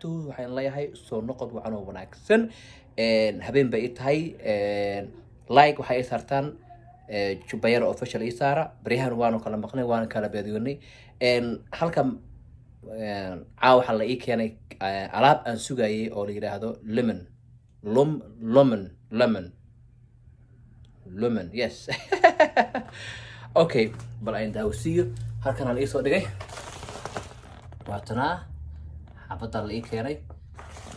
wabarakaatuhu. waxaan leeyahay soo noqod wacan oo wanaagsan. habeen bay i tahay. like waxay i saartaan jubayar official i saara. baryahan waanu kala maqnay, waanu kala beediyoonay. halkan caawa waxaa la ii keenay alaab aan sugayay oo la yidhaahdo lemon yes. okay, bal aan daawasiiyo. halkan aan iisoo dhigay waatanaa xabadaa la ii keenay,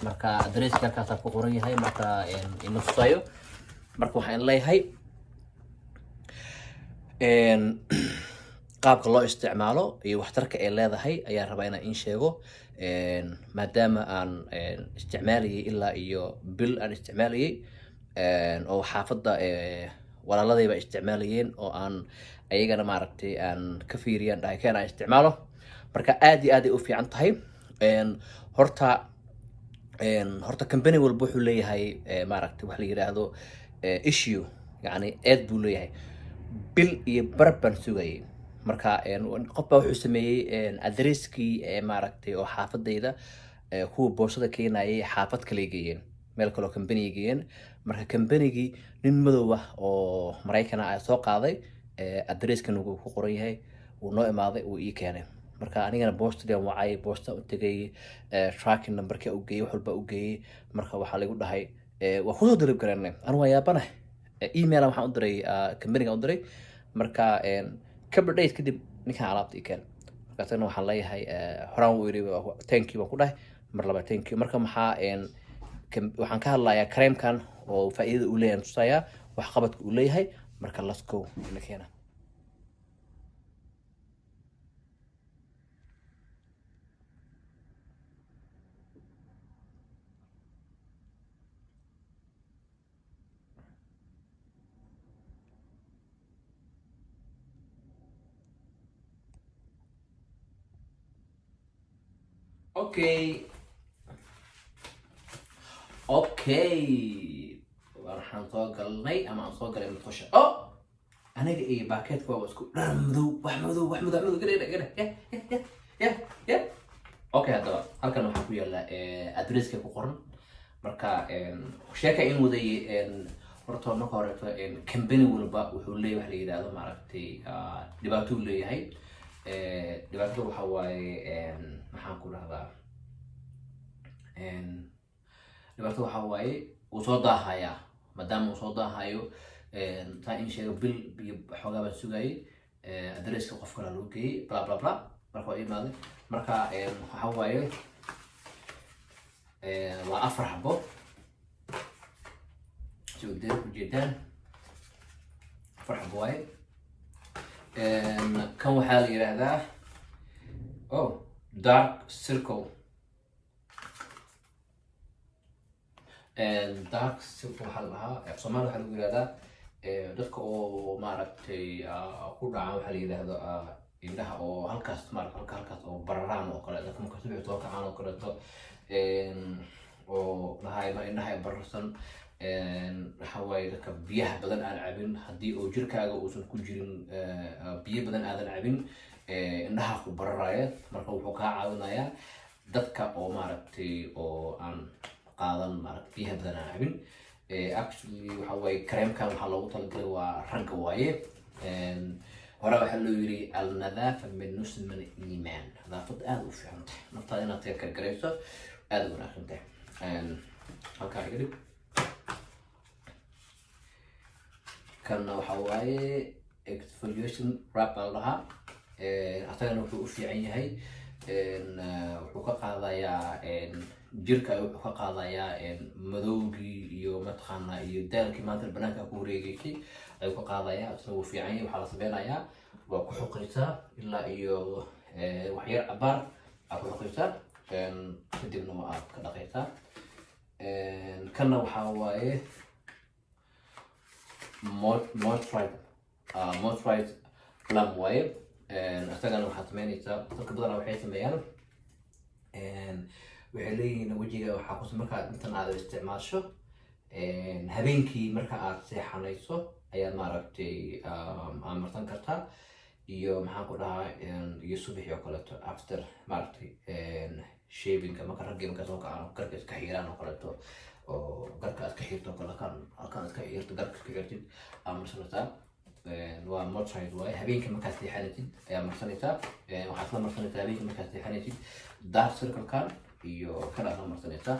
marka adreeska halkaasaa ku qoran yahay, marka ina tusayo. marka waxaan leeyahay qaabka loo isticmaalo iyo waxtarka ay leedahay ayaan rabaa inaan in sheego. maadaama aan isticmaalayay ilaa iyo bil aan isticmaalayay, oo xaafadda walaaladayba isticmaalayeen, oo aan ayagana maaragtay aan ka fiiriyaan dhahay keen aan isticmaalo. marka aad iyo aad ay u fiican tahay. horta company walba wuxuu leeyahay maaragtay wax la yidhaahdo issue, yani eed buu leeyahay. bil iyo bar baan sugayay. marka qof baa wuxuu sameeyey adreskii maaragtay oo xaafadayda kuwa boosada keenayay xaafad kale geeyeen, meel kaloo company geeyeen. marka companygii nin madow ah oo maraykana ah soo qaaday, adreskan uu ku qoran yahay, uu noo imaaday, uu ii keenay. marka anigana boostadian wacay, boosta u tegay, tracking numberka u geeyey, wax walba u geeyey. marka waxaa lagu dhahay waa kusoo dalib garanay. anu waa yaabanahay. emaila waxaan u diray companyga u diray. marka couple days kadib ninkaan alaabta ii keen. markaasna waxaan leeyahay horaan uu yidhi thank you baan ku dhahay, mar laba thank you. marka maxaa waxaan ka hadlayaa creamkan oo faa'iidada uu leeyahay tusayaa, wax qabadka uu leeyahay. marka let's go ina keena. okay waxaan soo galnay ama aan soo galay mudqusha. aniga iyo baakeedka waa isku dhar madow, wax madow ya. okay, haddaba halkan waxaa ku yaala adresska ku qoran. marka sheeka in waday horta marka horeeto company walba wuxuu leeyahay wax la yidhaahdo maaragtay dhibaato uu leeyahay. dhibaatada waxaa waaye maxaan ku dhahdaa, dhibaato waxaa waaye uu soo daahayaa. maadaama uu soo daahayo, taa in sheego bil iyo xoogaa baan sugayay. adresska qof kale loo geeyey bla bla bla. marka waa imaaday. marka waxaa waaye waa 4 xabo soo ujeedaan. 4 xabo waaye. kan waxaa la yidhaahdaa dark circle. dark circle waxaa la dhahaa Soomaali, waxaa lagu yidhahdaa dadka oo maaragtay ku dhaca waxaa la yidhaahdo indhaha oo halkaas maaragtay halkaas oo bararaan oo kale, dadka marka subax soo kacaan oo kaleeto, oo dhahay indhaha ay bararsan. waxa waaye dadka biyaha badan aan cabin, haddii oo jirkaaga uusan ku jirin biyo badan aadan cabin, indhaha ku bararaya. marka wuxuu kaa caawinayaa dadka oo maaragtay oo aan qaadan maaragtay biyaha badan aan cabin. actually waxa waaye creamkan waxaa loogu talagalay waa ragga waaye. hore waxaa loo yiri al-nadaafa min nus min iimaan. nadaafad aad u fiican tahay, naftaada inaad ka karkarayso aad u wanaagsan tahay. halkaa iga dhig. kanna waxaa waaye exfoliation wrap baa la dhahaa. asagana wuxuu u fiican yahay, wuxuu ka qaadayaa jirka, wuxuu ka qaadayaa madowgii iyo mataqaana iyo daalkii maanta banaanka ku wareegaysay ayuu ka qaadayaa. isna wuu fiican yahay. waxaa la sameynayaa waa ku xoqaysaa ilaa iyo wax yar cabaar aad ku xoqaysaa, kadibna waa aad ka dhaqaysaa. kanna waxaa waaye moisturize plum waaye. isagana waxaad sameynaysaa, dadka badanaa waxay sameeyaan waxay leeyihiin wejiga waxaa kus markaad intan aad isticmaasho habeenkii marka aad seexanayso ayaad maaragtay aad marsan kartaa, iyo maxaan ku dhahaa iyo subaxii oo kaleeto after maaragtay shaving marka ragga marka soo kacaan garka iska xiiraan oo kaleeto oo garka iska xiirto kala kan iska xiirto garka iska xiirtid ama marsanaysaa waa moisturize waaye habeenkii markaad seexanaysid ayaa marsanaysaa waxaad la marsanaysaa habeenkii markaad seexanaysid dark circle kan iyo kan aad la marsanaysaa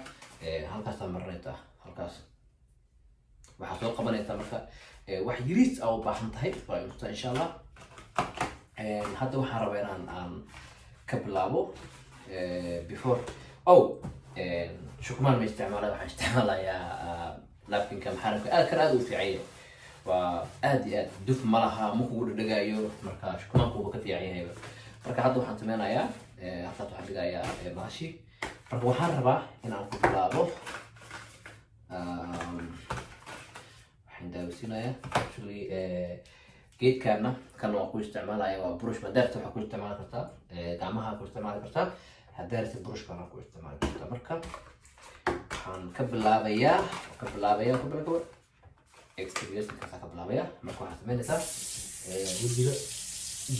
halkaasaa marinaysaa halkaas waxaad soo qabanaysaa marka wax yariis aa u baahan tahay waa inta insha allah hadda waxaan rabaa inaan ka bilaabo before shukumaan ma isticmaalaya waxaan isticmaalayaa napkinka maxaanka aad u fiicanya waa aad iyo aad duf ma laha ma kugu dhadhagaayo marka shukumaankuuba ka fiican yahayba marka hadda waxaan sameynayaa halkaas waxaan dhigayaa baashi marka waxaan rabaa inaan ku bilaabo waxaan daawisiinayaa actually geedkaana kan waan ku isticmaalaya waa brush madaarta waxaa ku isticmaali kartaa gacmaha ku isticmaali kartaa hadaarta brushka waxaa ku isticmaali kartaa marka waxaan ka bilaabayaa extractionkaasa ka bilaabaya marka waxaad sameynaysaa wejiga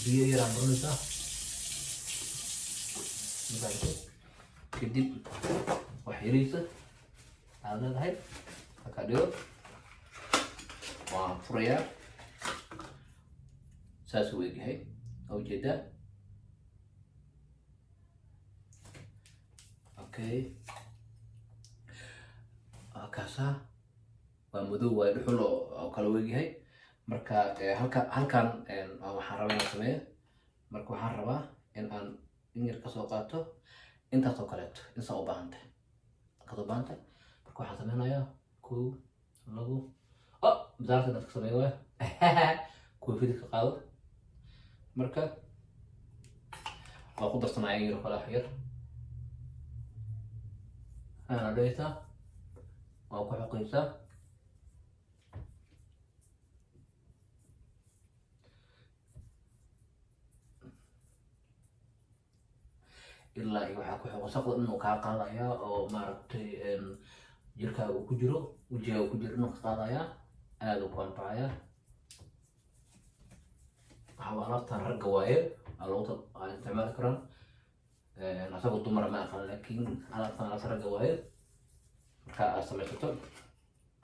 biyo yaraan marinaysaa kadib wax yariisa aad leedahay halkaa dhigo waan furayaa saas uu egyahay oo ujeedaa okay kaasa waa madow waa dhuxul oo kala wegyahay marka halkan waxaan rabaa inaan sameeyo marka waxaan rabaa in aan in yar kasoo qaato intaas oo kaleeto insaa u baahantay marka waxaan sameynayaa 1 2 bidaarta dadka sameeyo waa koofida ka qaado marka waa ku darsanaya in yar kala yar ana dhayta waa ku xoqaysaa ilaa iyo waxaa ku xoqo saqda inuu kaa qaadaya oo maaragtay jirkaaga uu ku jiro wejigaaga uu ku jiro inuu ka qaadaya aad uu ku anfacaya waxaa alaabtan ragga waaye ay isticmaali karaan asagoo dumara ma aqaan laakiin alaabtan alaabta ragga waaye marka aad samaysato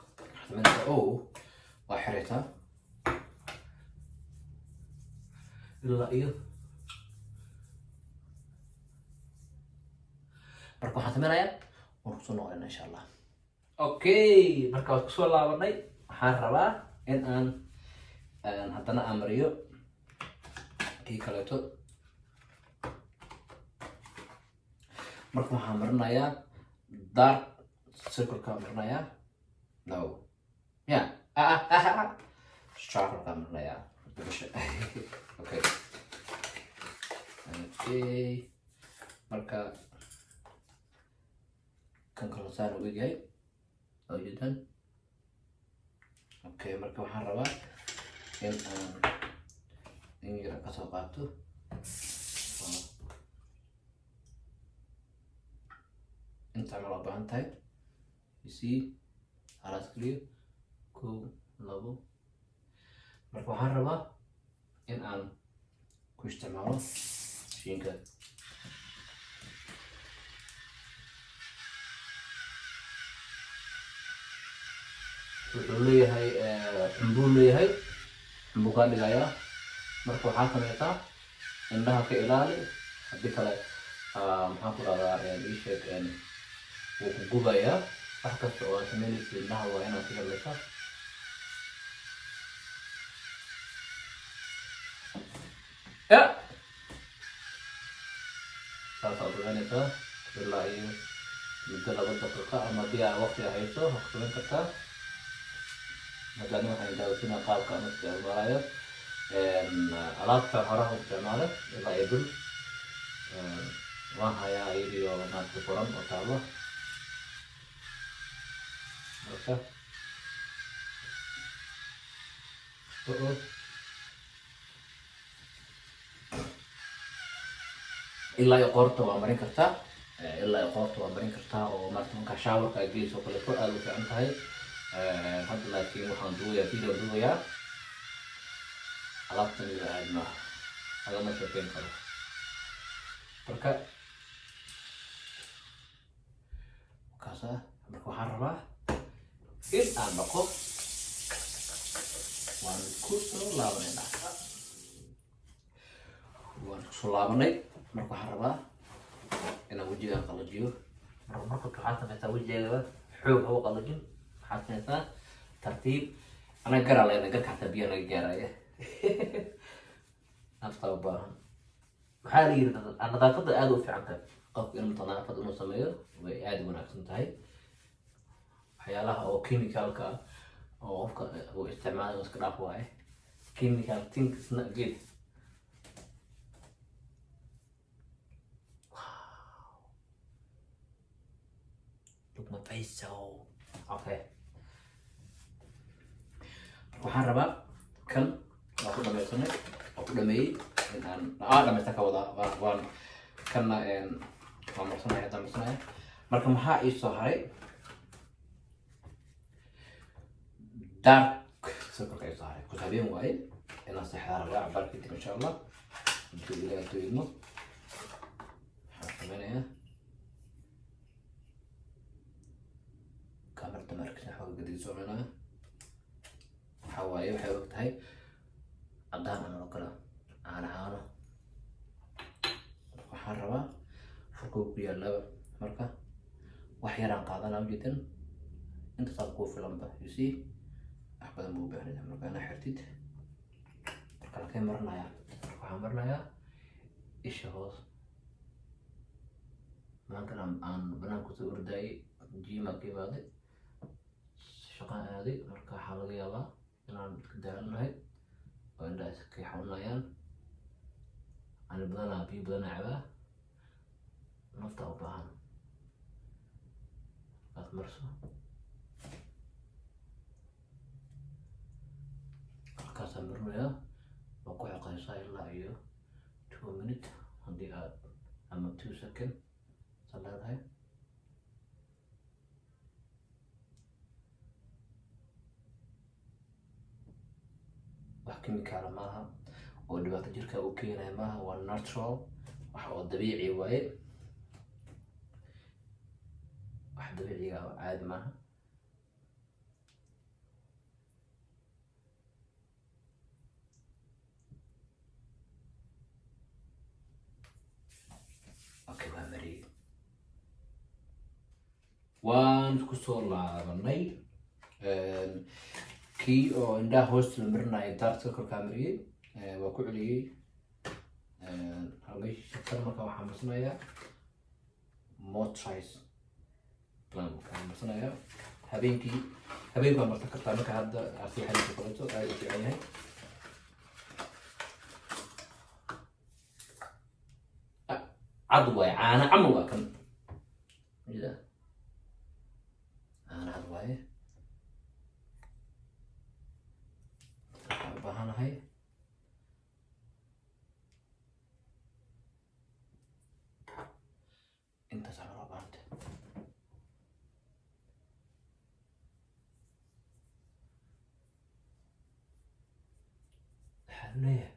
waxaad sameynaysaa waa xiraysaa ilaa iyo marka waxaan sameynayaa waan kusoo noqonayna insha allah okay marka waad kusoo laabanay waxaan rabaa in aan haddana aan mariyo kii kaleeto marka waxaan marinayaa dark circle-ka marinayaa no chocolate-ka marinayaa okay marka kan kaloo saan u egyahay oo ujeedaan okay marka waxaan rabaa in aan in yar kasoo qaato inta camal waa baahan tahay halaas keliya 1 2 marka waxaan rabaa in aan ku isticmaalo mashiinka wuxuu leeyahay xambuu kaa dhigayaa marka waxaa sameysaa indhaha ka ilaali haddii kale maxaan ku dhahdaa ii sheeg wuu ku gubayaa wax kasta oo aad sameynaysa indhaha waa inaad ka hadlaysaa saasaa ogaanaysaa ilaa iyo muddo 2 daqiiqo ama haddii aad waqti hayso waxaad samayn kartaa haddana waxaan daawasiinaa qaabka aan isticmaalayo alaabta horaha isticmaale ilaa iyo bil waan hayaa iyadoo maanta furan oo taalo marka ilaa iyo qoorta waa marin kartaa oo maarta markaa shaawarka aad gelayso oo kaleeto aad u fiican tahay hadda laakiin waxaan video duubayaa alaabtan iyo aad maaha lagama sheekeyn karo marka kaasa marka waxaan rabaa in aan dhaqo waan ku soo laabanayna waan ku soo laabanay marka waxaan rabaa inaan wejigaan qalajiyo marka waxaad samaysaa wejigeeda xoog hawa qalajin waxaad samaysaa tartiib ana garaa leena garka xataa biyo laga gaaraya nafta u baahan maxaa la yiri nadaafadda aad u fiican tahay qofka inuu nadaafad inuu sameeyo way aad u wanaagsan tahay waxyaalaha oo chemicalka oo qofka uu isticmaalayo iska dhaaf waaye chemical things is not good. Look my face so okay. Waxaan rabaa kan waa ku dhamaysanay waa ku dhameeyey inaan dhamaysta ka wadaa waan kanna waan marsanaya marka maxaa ii soo haray dark circle ii soo haray ku habeen waaye inaan seexdaa rabaa cabaar kadib insha allah intuu ilaahay toydmo waxaan samaynayaa kamarta markasna xooga gadiisoonanaa waxaa waaye waxay og tahay caddaan ama kale caano waxaan rabaa furkuu ku yaallaba marka wax yaraan qaadanaa ujeedan intaasaa kuu filanba you see wax badan buu u baahan yahay marka inaa xirtid marka halkee marinayaa waxaan marinayaa isha hoos maankan aan banaanka soo ordaayay jiimaa ka imaaday shaqaan aaday marka waxaa laga yaabaa inaan ka daalanahay oo indhaha iska xanuunayaan ani badanaa biyo badanaa cabaa nafta u baahan aad marso halkaasaan marinayaa waa ku xoqaysaa ilaa iyo 2 minute haddii aad ama 2 second sa leedahay wax chemical maaha oo dhibaato jirka u keenaya maaha waa natural wax oo dabiici waaye wax dabiiciga oo caadi maaha okay waa mariyey waan isku soo laabanay kii oo indhaha hoosta la marinayo dark circle-kaa mariyey waa ku celiyey halmeysha marka waxaan marsanayaa moisturize waxaan marsanayaa habeenkii waa marsan kartaa marka hadda aad seexanayso kaleeto aad u fiican yahay cad waaye caana camal waa kan caana cad waaye waxaan u baahanahay intaas aan loo baahantay waxaan leeyahay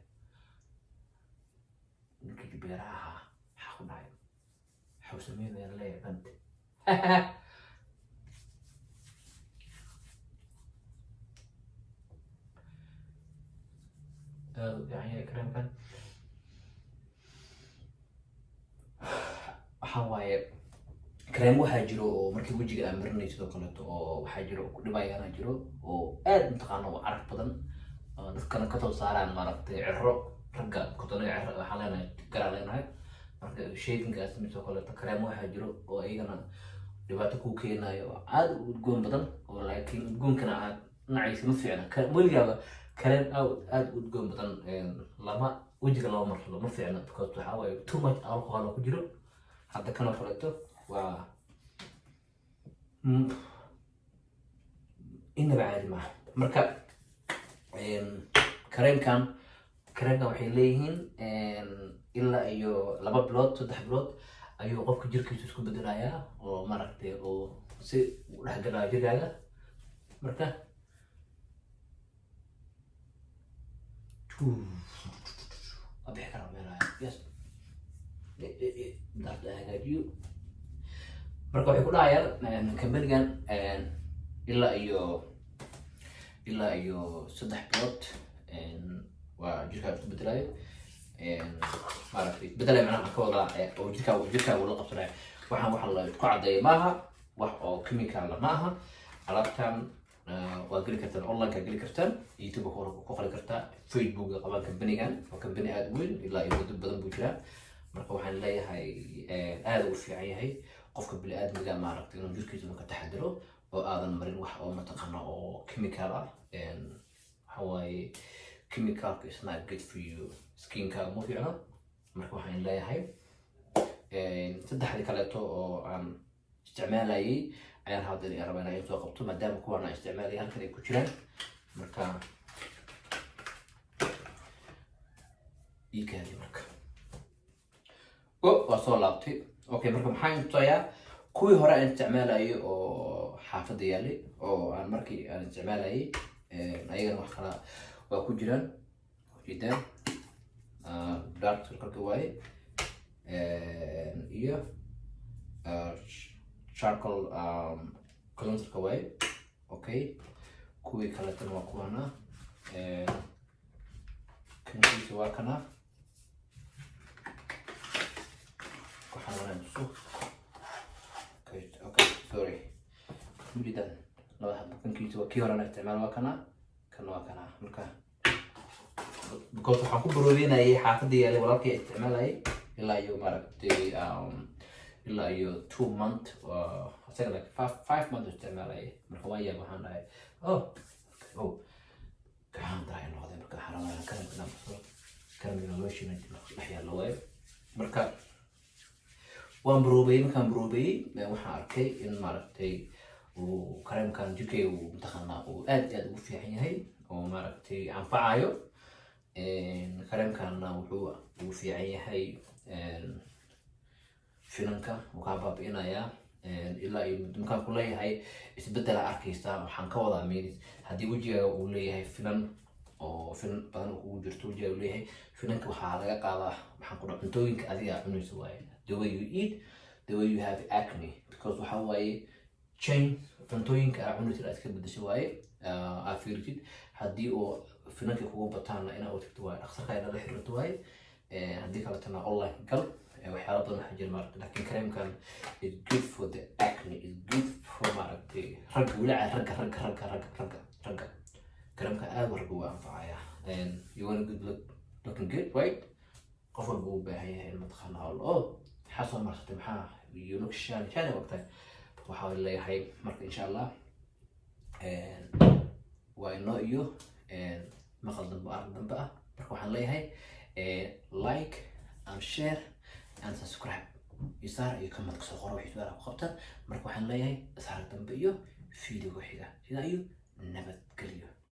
ninkii beeraha ahaa maxaa ku dhacay waxuu sameynayaan leeyahay bante aad u fiican yahay kareemkan waxaa waaye kareem waxaa jiro oo markii wejiga aan marinay sidoo kaleeto oo waxaa jiro ku dhibayaana jiro oo aad mataqaana oo arag badan dadkana ka soo saaraan maaragtay ciro ragga kotone ciro waxaan leenahay garaa leenahay marka shaykinkaas sidoo kaleeto kareem waxaa jiro oo iyagana dhibaato kuu keenayo oo aad u udgoon badan oo laakiin udgoonkana aad nacaysa ma fiicna weligaaba kareem aad u udgoon badan lama wejiga lama marsado ma fiicna because waxaa waaye too much alcohol oo ku jiro hadda kanoo kaleeto waa inaba caadi maaha marka kareemkan waxay leeyihiin ilaa iyo 2 bilood 3 bilood ayuu qofka jirkiisa isku bedelayaa oo maaragtay oo si u dhexgalaya jirkaaga marka abixi karaa meelaya yes darda hagaajiyo marka waxay ku dhahayaan kambanigan ilaa iyo 3 bilood waa jirkaaga isku bedelayo maaragtay beddelay macnaha ka wadaa oo jirkaaga la qabsanayo waxaan waxa la ku caddeeya maaha wax oo chemical ma aha alaabtan waa geli kartaan online-ka geli kartaan youtube ku qali kartaa facebook qabaan kambanigan waa kambani aad u weyn ilaa iyo muddo badan buu jiraa marka waxaan leeyahay aad ugu fiican yahay qofka bini'aadmiga maaragtay inuu jirkiisa ka taxadiro oo aadan marin wax oo mataqaana oo chemical ah waxa waaye chemicalka is not good for you skinka ma fiicna marka waxaan leeyahay saddexdii kaleeto oo aan isticmaalayay ayaan hadda rabaa inaan soo qabto maadaama kuwan aan isticmaalay halkan ay ku jiraan marka iikaadi marka waa soo laabtay okay marka maxaan tusayaa kuwii hore aan isticmaalayay oo xaafadda yaalay oo aan markii aan isticmaalayay ayagana wax kala waa ku jiraan ujeedaan dark circle waaye iyo charcoal cleanserka waaye okay kuwii kaletana waa kuwana kankiisa waa kana waxaan wanaajiso okay sorry ujeedaan labada xabo kankiisa waa kii horena isticmaal waa kana kana waa kana marka because waxaan ku baroodeynayay xaafadda yaalay walaalkii isticmaalayay ilaa iyo maaragtay ilaa iyo 2 month asaga like 5 months isticmaalayay marka waan yaab waxaan dhahay gacan daray noqday marka xaramaan karamina lotion dhex yaalla waayo marka waan baroobayay markaan baroobayay waxaan arkay in maaragtay uu kareemkan jirkayga uu mataqaanaa uu aad iyo aad ugu fiican yahay oo maaragtay anfacayo kareemkanna wuxuu ugu fiican yahay finanka wuu kaa baabi'inayaa ilaa iyo markaan ku leeyahay isbeddela arkaysaa waxaan ka wadaa meelis haddii wejigaaga uu leeyahay finan oo finan badan uu kugu jirto wejigaaga uu leeyahay finanka waxaa laga qaadaa waxaan ku dhaha cuntooyinka adiga cunaysa waaye the way you eat the way you have acne because waxa waaye change cuntooyinka aa cunaysid aad iska beddesho waaye aad fiirtid haddii uu finanka kugu bataana inaad u tagto waaye dhakhtarka inaad la xiriirto waaye haddii kaletana online gal waxyaala badan waxaa jira maaragtay laakiin kareemkan is good for the acne is good for maaragtay ragga welica ragga kareemkan aad ragga u anfacaya you want a good looking good right qof walba uu baahan yahay in mataqaana maxaa soo marsatay maxaa you look shiny waqtay waxaa leeyahay marka insha allah waa inoo iyo maqal dambe arag dambe ah marka waxaan leeyahay like and share and subscribe isaar iyo comment kasoo qoro wixii su'aalaha ku qabtaan marka waxaan leeyahay isarag dambe iyo video xiga sidaa iyo nabadgelyo